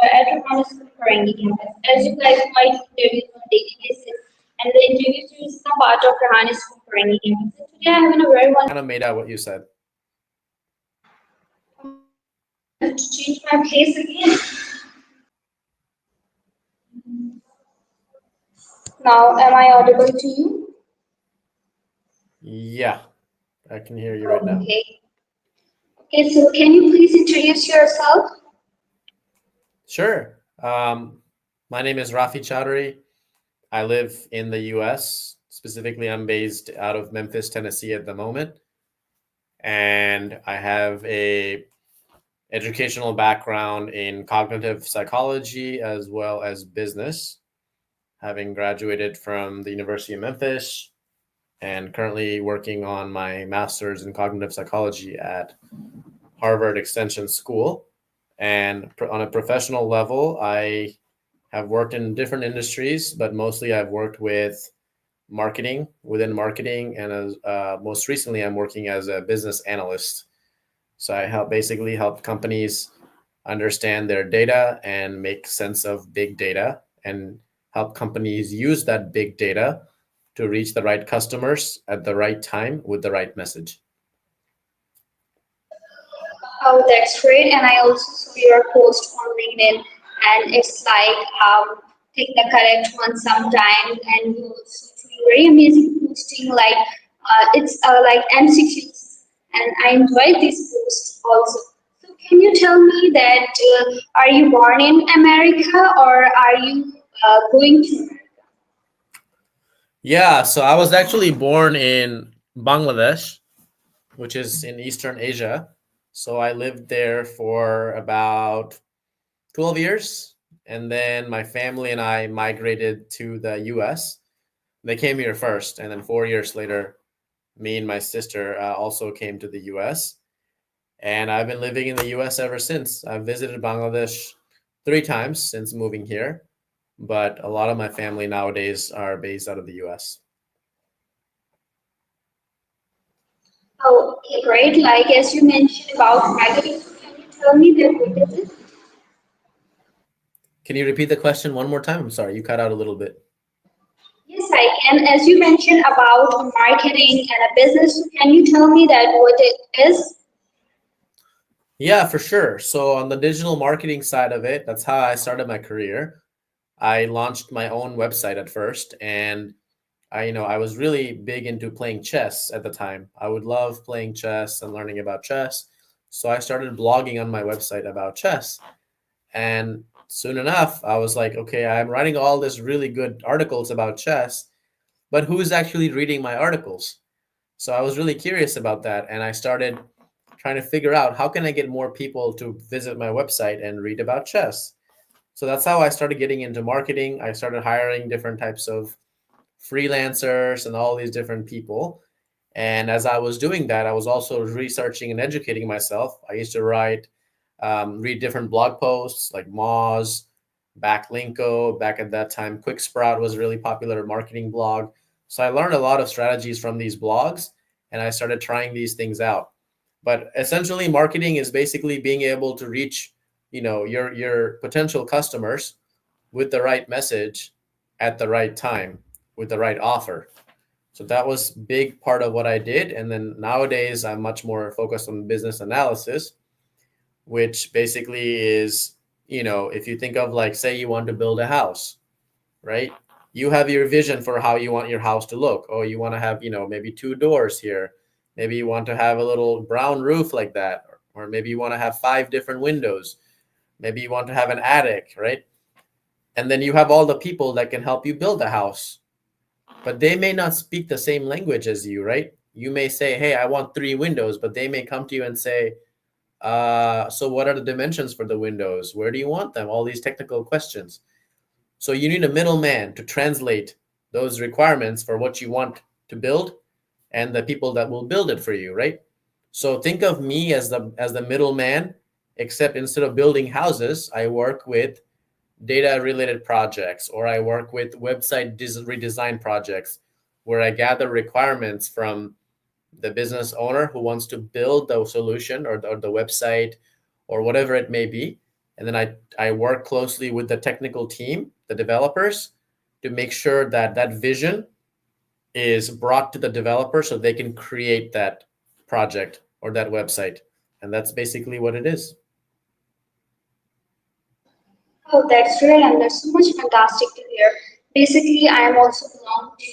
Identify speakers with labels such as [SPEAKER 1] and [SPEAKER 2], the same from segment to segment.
[SPEAKER 1] at Romanesco Karangi campus. As you guys might interview on a daily basis, and the interviews is some part of Romanesco Karangi campus. So today I have a very
[SPEAKER 2] Kind of made out what you said.
[SPEAKER 1] I have to change my place again. Now, am I audible to you?
[SPEAKER 2] Yeah, I can hear you right now.
[SPEAKER 1] Okay. Okay, so can you please introduce yourself?
[SPEAKER 2] Sure. My name is Rafi Chowdhury. I live in the US. Specifically, I'm based out of Memphis, Tennessee at the moment. And I have a educational background in cognitive psychology as well as business, having graduated from the University of Memphis and currently working on my master's in cognitive psychology at Harvard Extension School. And on a professional level, I have worked in different industries, but mostly I've worked with marketing, within marketing, and as most recently, I'm working as a business analyst. So I basically help companies understand their data and make sense of big data, and help companies use that big data to reach the right customers at the right time with the right message.
[SPEAKER 1] Oh, that's great. And I also saw your post on LinkedIn, and it's like take the correct one sometimes, and you also doing very amazing posting. Like it's like MCQs, and I enjoyed this post also. So can you tell me that are you born in America or are you going to?
[SPEAKER 2] Yeah, so I was actually born in Bangladesh, which is in Eastern Asia. So I lived there for about 12 years. And then my family and I migrated to the US. They came here first. And then 4 years later, me and my sister also came to the US. And I've been living in the US ever since. I've visited Bangladesh 3 times since moving here. But a lot of my family nowadays are based out of the US.
[SPEAKER 1] Oh, okay, great. Like as you mentioned about migrating, so can you tell me that what is it?
[SPEAKER 2] Can you repeat the question one more time? I'm sorry, you cut out a little bit.
[SPEAKER 1] Yes, I can. As you mentioned about marketing and a business, so can you tell me that what it is?
[SPEAKER 2] Yeah, for sure. So on the digital marketing side of it, that's how I started my career. I launched my own website at first, and I was really big into playing chess at the time. I would love playing chess and learning about chess. So I started blogging on my website about chess. And soon enough, I was like, okay, I'm writing all this really good articles about chess, but who's actually reading my articles? So I was really curious about that, and I started trying to figure out how can I get more people to visit my website and read about chess. So that's how I started getting into marketing. I started hiring different types of freelancers and all these different people. And as I was doing that, I was also researching and educating myself. I used to read different blog posts like Moz, Backlinko. Back at that time, QuickSprout was a really popular marketing blog. So I learned a lot of strategies from these blogs, and I started trying these things out. But essentially, marketing is basically being able to reach, your potential customers with the right message at the right time with the right offer. So that was big part of what I did. And then nowadays I'm much more focused on business analysis, which basically is, if you think of, like, say you want to build a house, right? You have your vision for how you want your house to look. Oh, you want to have, maybe 2 doors here. Maybe you want to have a little brown roof like that. Or maybe you want to have 5 different windows. Maybe you want to have an attic, right? And then you have all the people that can help you build a house, but they may not speak the same language as you, right? You may say, hey, I want 3 windows, but they may come to you and say, so what are the dimensions for the windows? Where do you want them? All these technical questions. So you need a middleman to translate those requirements for what you want to build and the people that will build it for you, right? So think of me as the middleman, except instead of building houses, I work with data related projects, or I work with website redesign projects where I gather requirements from the business owner who wants to build the solution or the website or whatever it may be. And then I work closely with the technical team, the developers, to make sure that that vision is brought to the developer so they can create that project or that website. And that's basically what it is.
[SPEAKER 1] Oh, that's great, and that's so much fantastic to hear. Basically, I am also belong to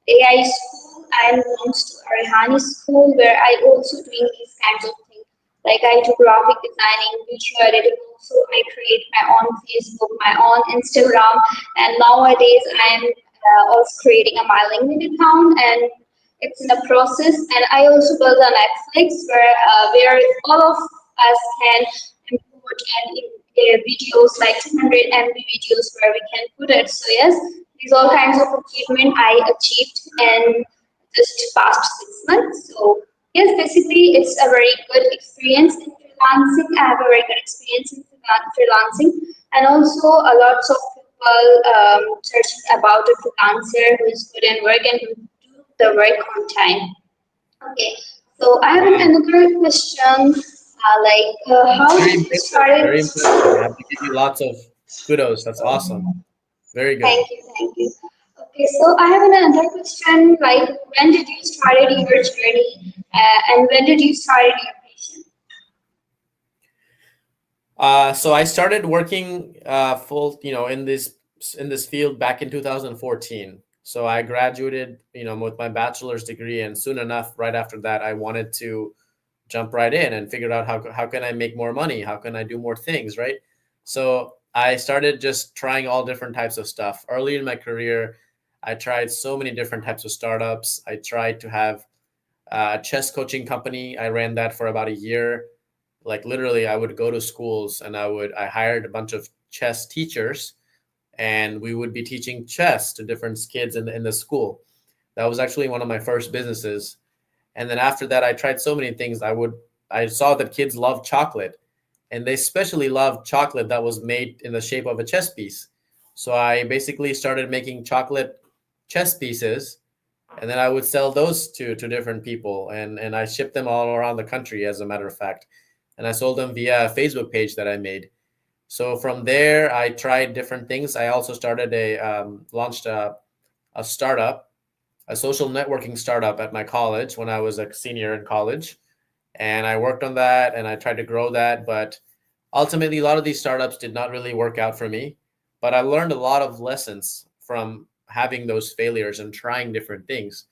[SPEAKER 1] AI school. I belongs to Arihani school where I also doing these kinds of things. Like I do graphic designing, video editing. Also, I create my own Facebook, my own Instagram, and nowadays I am also creating a my LinkedIn account, and it's in a process. And I also built a Netflix where all of us can import and videos like 200 MB videos where we can put it. So yes, these all kinds of achievement I achieved in just past 6 months. So yes, basically it's a very good experience in freelancing. I have a very good experience in freelancing, and also a lots of people searching about a freelancer who is good in work and who do the work on time. Okay, so I have another question. How
[SPEAKER 2] Very
[SPEAKER 1] did you
[SPEAKER 2] impressive.
[SPEAKER 1] started?
[SPEAKER 2] Very impressive. I have to give you lots of kudos. That's awesome. Very good.
[SPEAKER 1] Thank you. Okay, so I have another question. Like, when did you started your journey, and when did you started your passion?
[SPEAKER 2] So I started working full, in this field back in 2014. So I graduated, with my bachelor's degree, and soon enough, right after that, I wanted to jump right in and figure out how can I make more money? How can I do more things, right? So I started just trying all different types of stuff. Early in my career, I tried so many different types of startups. I tried to have a chess coaching company. I ran that for about a year. Like literally, I would go to schools and I hired a bunch of chess teachers, and we would be teaching chess to different kids in the school. That was actually one of my first businesses. And then after that, I tried so many things. I saw that kids love chocolate, and they especially love chocolate that was made in the shape of a chess piece. So I basically started making chocolate chess pieces, and then I would sell those to different people, and I shipped them all around the country, as a matter of fact. And I sold them via a Facebook page that I made. So from there, I tried different things. I also started launched a startup, a social networking startup at my college when I was a senior in college. And I worked on that and I tried to grow that. But ultimately, a lot of these startups did not really work out for me. But I learned a lot of lessons from having those failures and trying different things,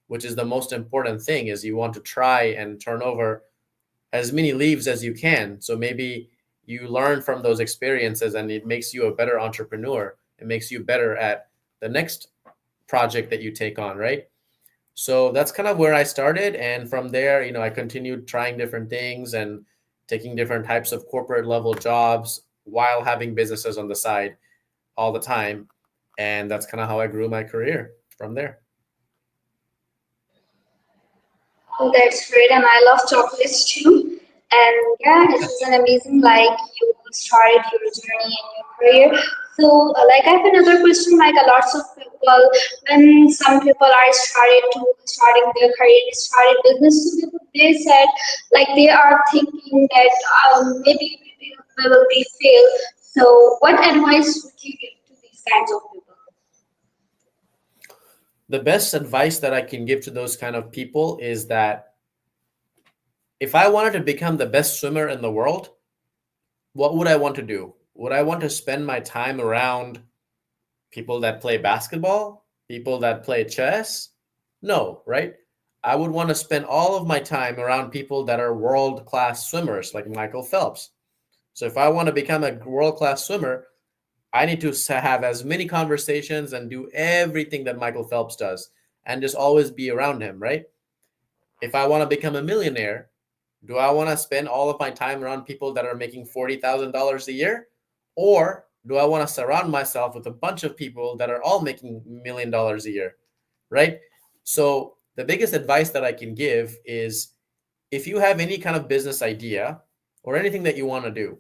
[SPEAKER 2] which is the most important thing is you want to try and turn over as many leaves as you can. So maybe you learn from those experiences and it makes you a better entrepreneur. It makes you better at the next project that you take on, right? So that's kind of where I started. And from there, I continued trying different things and taking different types of corporate level jobs while having businesses on the side all the time. And that's kind of how I grew my career from there.
[SPEAKER 1] Oh, that's great, and I love chocolates too. And yeah, it is an amazing like you started your journey in your career. So, like I have another question. Like a lots of people, when some people are starting their career, they started business, so they said like they are thinking that maybe we will be fail. So, what advice would you give to these kinds of people?
[SPEAKER 2] The best advice that I can give to those kind of people is that if I wanted to become the best swimmer in the world, what would I want to do? Would I want to spend my time around people that play basketball, people that play chess? No, right? I would want to spend all of my time around people that are world class swimmers like Michael Phelps. So if I want to become a world class swimmer, I need to have as many conversations and do everything that Michael Phelps does and just always be around him, right? If I want to become a millionaire, do I want to spend all of my time around people that are making $40,000 a year? Or do I want to surround myself with a bunch of people that are all making $1 million a year, right? So the biggest advice that I can give is if you have any kind of business idea or anything that you want to do,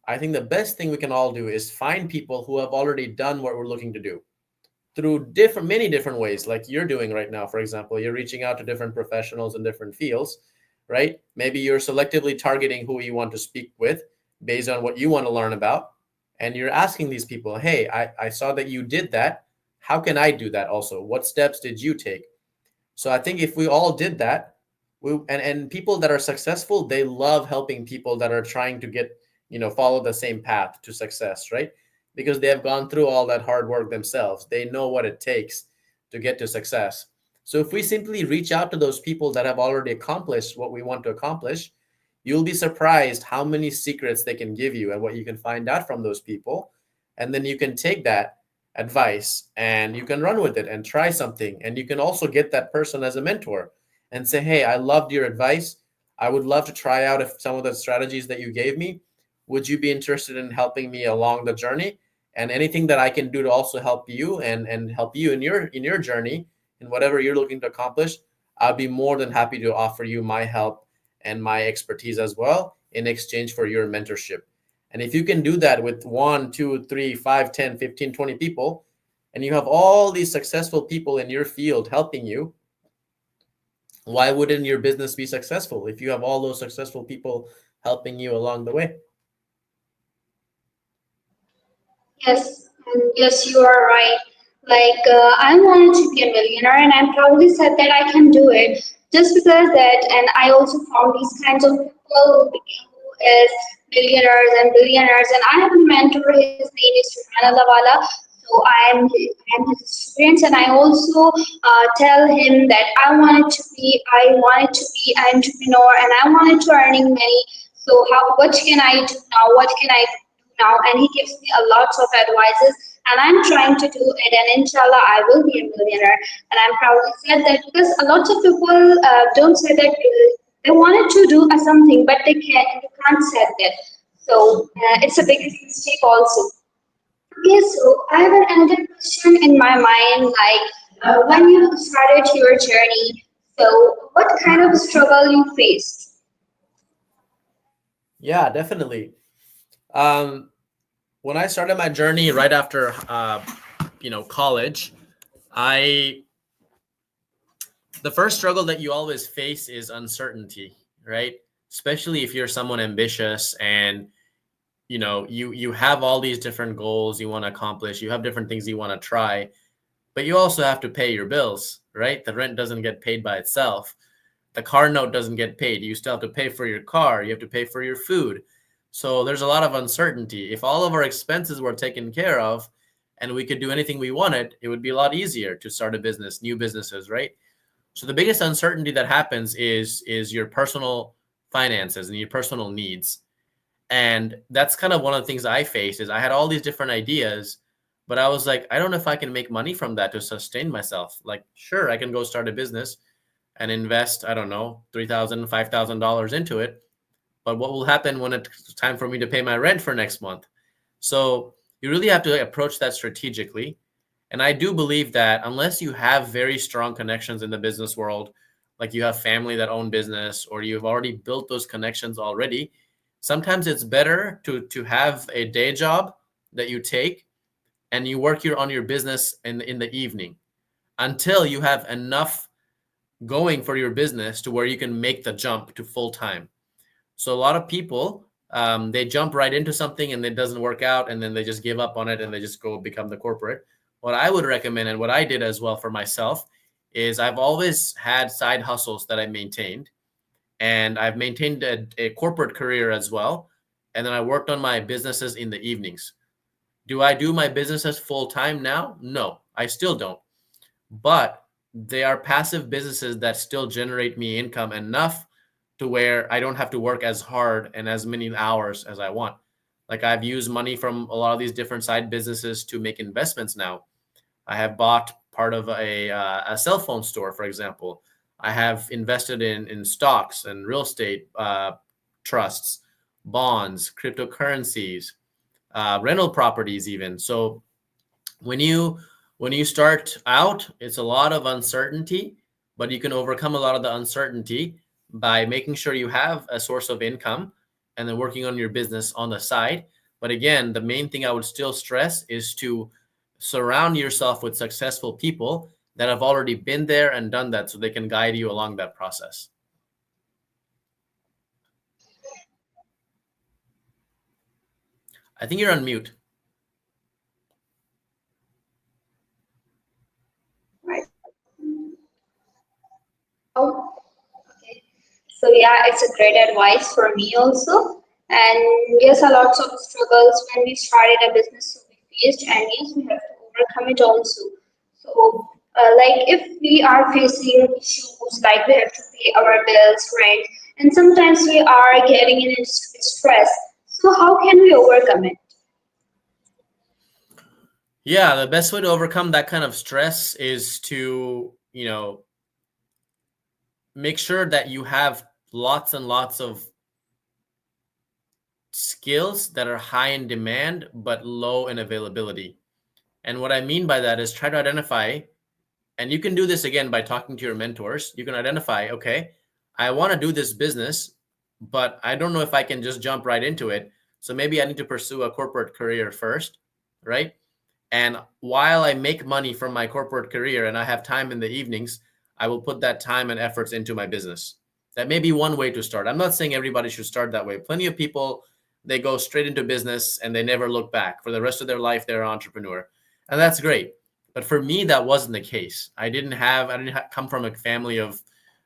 [SPEAKER 2] I think the best thing we can all do is find people who have already done what we're looking to do through many different ways, like you're doing right now. For example, you're reaching out to different professionals in different fields, right? Maybe you're selectively targeting who you want to speak with. based on what you want to learn about. And you're asking these people, hey, I saw that you did that. How can I do that also? What steps did you take? So I think if we all did that, and people that are successful, they love helping people that are trying to get, follow the same path to success, right? Because they have gone through all that hard work themselves. They know what it takes to get to success. So if we simply reach out to those people that have already accomplished what we want to accomplish, you'll be surprised how many secrets they can give you and what you can find out from those people. And then you can take that advice and you can run with it and try something. And you can also get that person as a mentor and say, hey, I loved your advice. I would love to try out if some of the strategies that you gave me. Would you be interested in helping me along the journey? And anything that I can do to also help you and help you in your journey in whatever you're looking to accomplish, I'll be more than happy to offer you my help and my expertise as well in exchange for your mentorship. And if you can do that with 1, 2, 3, 5, 10, 15, 20 people, and you have all these successful people in your field helping you, why wouldn't your business be successful if you have all those successful people helping you along the way?
[SPEAKER 1] Yes, and yes, you are right. I wanted to be a millionaire, and I proudly said that I can do it just because that. And I also found these kinds of people who is millionaires and billionaires. And I have a mentor. His name is Suhan Lawala. So I am his student, and I also tell him that I wanted to be an entrepreneur, and I wanted to earning money. So what can I do now? What can I now? And he gives me a lots of advices, and I'm trying to do it, and inshallah I will be a millionaire. And I'm proudly said that because a lot of people don't say that they wanted to do something but they can't say that. So it's a biggest mistake also. Okay, so I have another question in my mind, when you started your journey, so what kind of struggle you faced?
[SPEAKER 2] Yeah, definitely. Um, when I started my journey right after college, I the first struggle that you always face is uncertainty, right? Especially if you're someone ambitious and you have all these different goals you want to accomplish, you have different things you want to try, but you also have to pay your bills, right? The rent doesn't get paid by itself. The car note doesn't get paid. You still have to pay for your car. You have to pay for your food. So there's a lot of uncertainty. If all of our expenses were taken care of and we could do anything we wanted, it would be a lot easier to start a business, new businesses, right? So the biggest uncertainty that happens is your personal finances and your personal needs. And that's kind of one of the things I faced is I had all these different ideas, but I was like, I don't know if I can make money from that to sustain myself. Like, sure, I can go start a business and invest, I don't know, $3,000, $5,000 into it. But what will happen when it's time for me to pay my rent for next month? So you really have to approach that strategically. And I do believe that unless you have very strong connections in the business world, like you have family that own business or you've already built those connections already, sometimes it's better to have a day job that you take and you work on your business in the evening until you have enough going for your business to where you can make the jump to full time. So a lot of people, they jump right into something and it doesn't work out, and then they just give up on it and they just go become the corporate. What I would recommend, and what I did as well for myself, is I've always had side hustles that I maintained, and I've maintained a corporate career as well. And then I worked on my businesses in the evenings. Do I do my businesses full time now? No, I still don't. But they are passive businesses that still generate me income enough to where I don't have to work as hard and as many hours as I want. Like I've used money from a lot of these different side businesses to make investments now. I have bought part of a cell phone store, for example. I have invested in stocks and real estate trusts, bonds, cryptocurrencies, rental properties, even. So when you start out, it's a lot of uncertainty, but you can overcome a lot of the uncertainty by making sure you have a source of income and then working on your business on the side. But again, the main thing I would still stress is to surround yourself with successful people that have already been there and done that so they can guide you along that process. I think you're on mute.
[SPEAKER 1] Right. Oh, okay. So yeah, it's a great advice for me also. And yes, a lots of struggles when we started a business, so we faced, and yes, we have to overcome it also. So, like if we are facing issues, like we have to pay our bills, rent, and sometimes we are getting in stress. So how can we overcome it?
[SPEAKER 2] Yeah, the best way to overcome that kind of stress is to, make sure that you have lots and lots of skills that are high in demand but low in availability. And what I mean by that is try to identify, and you can do this again by talking to your mentors. You can identify, okay, I want to do this business, but I don't know if I can just jump right into it. So maybe I need to pursue a corporate career first, right? And while I make money from my corporate career and I have time in the evenings, I will put that time and efforts into my business. That may be one way to start. I'm not saying everybody should start that way. Plenty of people, they go straight into business and they never look back. For the rest of their life, they're an entrepreneur. And that's great. But for me, that wasn't the case. I didn't come from a family of,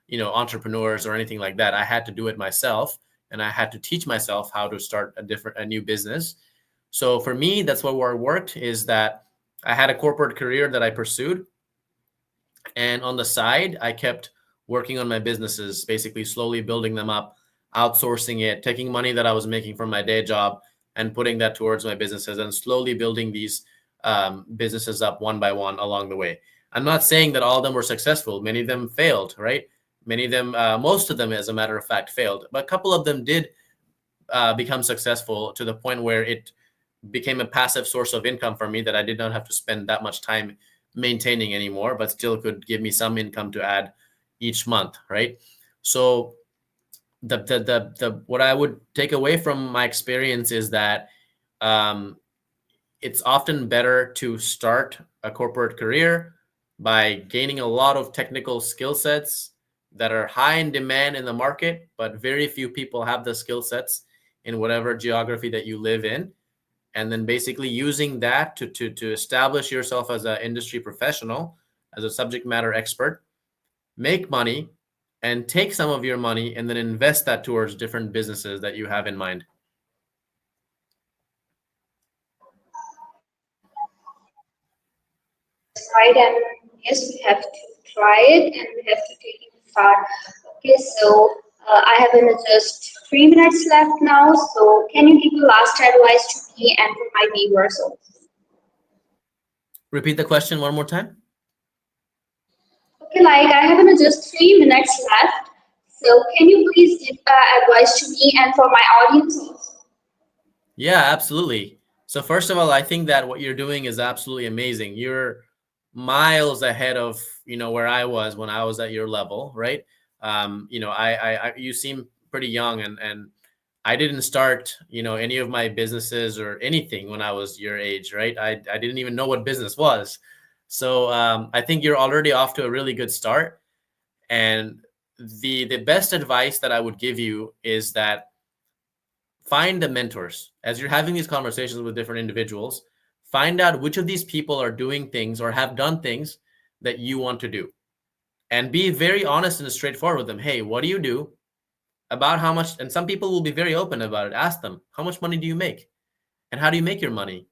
[SPEAKER 2] entrepreneurs or anything like that. I had to do it myself, and I had to teach myself how to start a new business. So for me, that's what worked is that I had a corporate career that I pursued. And on the side, I kept working on my businesses, basically slowly building them up, outsourcing it, taking money that I was making from my day job and putting that towards my businesses and slowly building these businesses up one by one along the way. I'm not saying that all of them were successful. Many of them failed, right? Many of them, most of them, as a matter of fact, failed. But a couple of them did become successful to the point where it became a passive source of income for me that I did not have to spend that much time maintaining anymore, but still could give me some income to add each month, right? So the what I would take away from my experience is that um, it's often better to start a corporate career by gaining a lot of technical skill sets that are high in demand in the market, but very few people have the skill sets in whatever geography that you live in, and then basically using that to establish yourself as an industry professional, as a subject matter expert, make money, and take some of your money and then invest that towards different businesses that you have in mind.
[SPEAKER 1] Right, and yes, we have to try it and we have to take it start. Okay, so I have just 3 minutes left now. So can you give a last advice to me and for my viewers also?
[SPEAKER 2] Repeat the question one more time.
[SPEAKER 1] Okay, like I have just 3 minutes left. So can you please give advice to me and for my audience also?
[SPEAKER 2] Yeah, absolutely. So first of all, I think that what you're doing is absolutely amazing. You're miles ahead of, where I was when I was at your level, right? You seem pretty young, and I didn't start, any of my businesses or anything when I was your age, right? I didn't even know what business was. So I think you're already off to a really good start. And the best advice that I would give you is that find the mentors as you're having these conversations with different individuals. Find out which of these people are doing things or have done things that you want to do, and be very honest and straightforward with them. Hey, what do you do? About how much? And some people will be very open about it. Ask them, how much money do you make, and how do you make your money?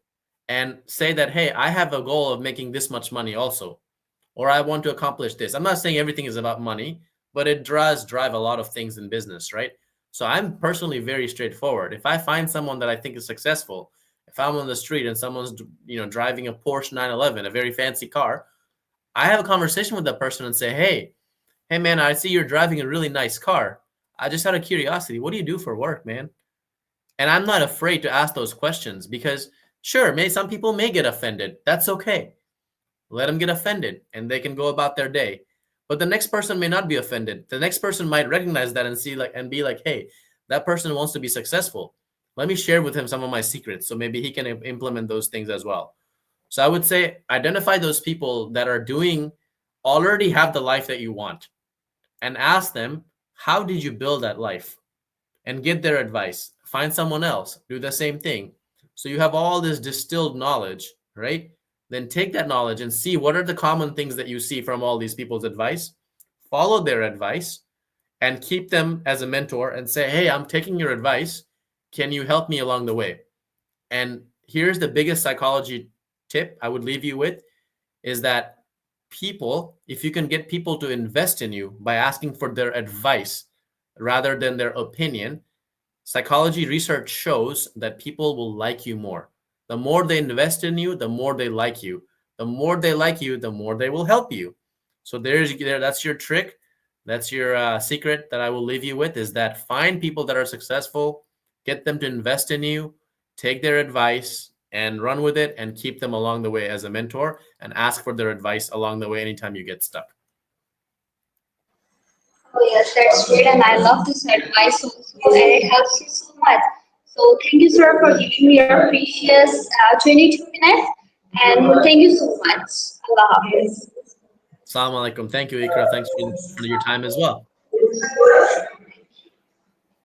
[SPEAKER 2] And say that, hey, I have a goal of making this much money also, or I want to accomplish this. I'm not saying everything is about money, but it does drive a lot of things in business, right? So I'm personally very straightforward. If I find someone that I think is successful, if I'm on the street and someone's driving a Porsche 911, a very fancy car, I have a conversation with that person and say, hey man, I see you're driving a really nice car. I just out of curiosity, what do you do for work, man? And I'm not afraid to ask those questions because sure, some people may get offended. That's okay. Let them get offended and they can go about their day. But the next person may not be offended. The next person might recognize that and see and be like, hey, that person wants to be successful. Let me share with him some of my secrets so maybe he can implement those things as well. So I would say identify those people that are already have the life that you want, and ask them, how did you build that life? And get their advice. Find someone else, do the same thing. So you have all this distilled knowledge, right? Then take that knowledge and see what are the common things that you see from all these people's advice. Follow their advice and keep them as a mentor and say, hey, I'm taking your advice. Can you help me along the way? And here's the biggest psychology tip I would leave you with is that people, if you can get people to invest in you by asking for their advice rather than their opinion, psychology research shows that people will like you more. The more they invest in you, the more they like you. The more they like you, the more they will help you. So that's your trick. That's your secret that I will leave you with is that find people that are successful, get them to invest in you, take their advice and run with it and keep them along the way as a mentor and ask for their advice along the way anytime you get stuck.
[SPEAKER 1] Oh yes, that's great, and I love this advice also, and it helps you so much. So thank you, sir, for giving me your precious 22 minutes, and thank you so much. Allah Hafiz.
[SPEAKER 2] Assalamu alaikum. Thank you, Ikra. Thanks for your time as well.